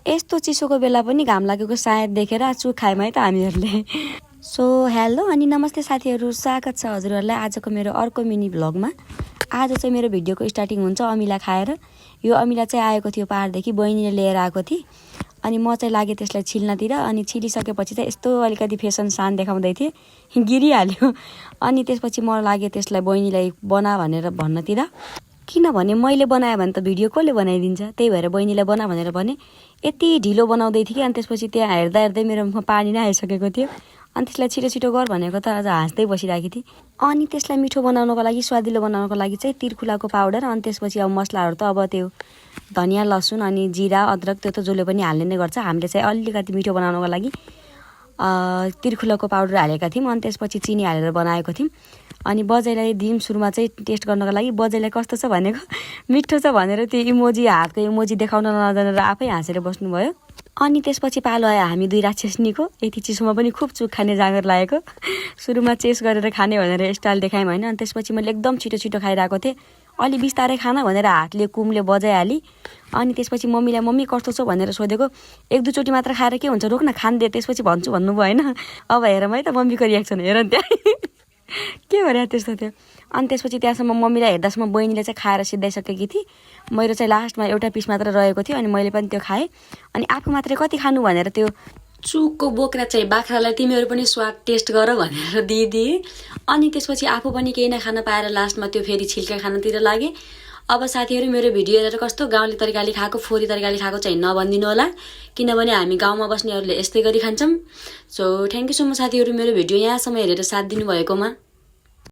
यस्तो चिसोको बेला पनि घाम लागेको सायद देखेर चुक खायौँ है त हामीहरूले। सो हेलो अनि नमस्ते साथीहरू, स्वागत छ हजुरहरूलाई आजको मेरो अर्को मिनी भ्लगमा। आज चाहिँ मेरो भिडियोको स्टार्टिङ हुन्छ अमिला खाएर। यो अमिला चाहिँ आएको थियो पहाडदेखि, बहिनीले लिएर आएको थिए अनि म चाहिँ लागेँ त्यसलाई छिल्नतिर। अनि छिलिसकेपछि चाहिँ यस्तो अलिकति फेसन सान देखाउँदै थिएँ, गिरिहाल्यो। अनि त्यसपछि म लागेँ त्यसलाई बहिनीलाई बना भनेर भन्नतिर, किनभने मैले बनाएँ भने त भिडियो कसले बनाइदिन्छ, त्यही भएर बहिनीलाई बना भनेर भने। यति ढिलो बनाउँदै थिएँ कि अनि त्यसपछि त्यहाँ हेर्दा हेर्दै मेरो मुखमा पानी नै आइसकेको थियो। अनि त्यसलाई छिटो छिटो गर भनेको त आज हाँस्दै बसिरहेको थिएँ। अनि त्यसलाई मिठो बनाउनको लागि, स्वादिलो बनाउनको लागि चाहिँ तिर्खुलाको पाउडर, अनि त्यसपछि अब मसलाहरू त अब त्यो धनियाँ लसुन अनि जिरा अदरक त्यो त जसले पनि हाल्ने नै गर्छ। हामीले चाहिँ अलिकति मिठो बनाउनको लागि तिर्खुलाको पाउडर हालेका थियौँ। अनि त्यसपछि चिनी हालेर बनाएको थियौँ। अनि बजैलाई दियौँ सुरुमा चाहिँ टेस्ट गर्नको लागि। बजैलाई कस्तो छ भनेको, मिठो छ भनेर त्यो इमोजी, हातको इमोजी देखाउन नजानेर आफै हाँसेर बस्नुभयो। अनि त्यसपछि पालो आयो हामी दुई राक्षसनीको। यति चिसोमा पनि खुब चुक खाने जाँगर लागेको। सुरुमा चेस गरेर खाने भनेर स्टाइल देखायौँ होइन। अनि त्यसपछि मैले एकदम छिटो छिटो खाइरहेको थिएँ। अलि बिस्तारै खाना भनेर हातले कुमले बजाइहालेँ। अनि त्यसपछि मम्मीलाई मम्मी कस्तो छ भनेर सोधेको। एक दुईचोटि मात्र खाएर के हुन्छ, रोक न खान्दे त्यसपछि भन्छु भन्नुभयो होइन। अब हेरौँ है त मम्मीको रियाक्सन, हेर त्यहाँ के भएर त्यस्तो थियो। अनि त्यसपछि त्यहाँसम्म मम्मीलाई हेर्दासम्म बहिनीले चाहिँ खाएर सिद्धाइसकेकी थिएँ। मेरो चाहिँ लास्टमा एउटा पिस मात्र रहेको थियो अनि मैले पनि त्यो खाएँ। अनि आफू मात्रै कति खानु भनेर त्यो चुकको बोक्रा चाहिँ बाख्रालाई तिमीहरू पनि स्वाद टेस्ट गर भनेर दिदिए। अनि त्यसपछि आफू पनि केही नखान पाएर लास्टमा त्यो फेरि छिल्का खानतिर लागेँ। अब साथीहरू मेरो भिडियो हेरेर कस्तो गाउँले तरिकाले खाएको, फोहोरी तरिकाले खाएको चाहिँ नभनिदिनु होला, किनभने हामी गाउँमा बस्नेहरूले यस्तै गरी खान्छौँ। So thank you so much साथीहरू मेरो भिडियो यहाँसम्म हेरेर साथ दिनुभएकोमा।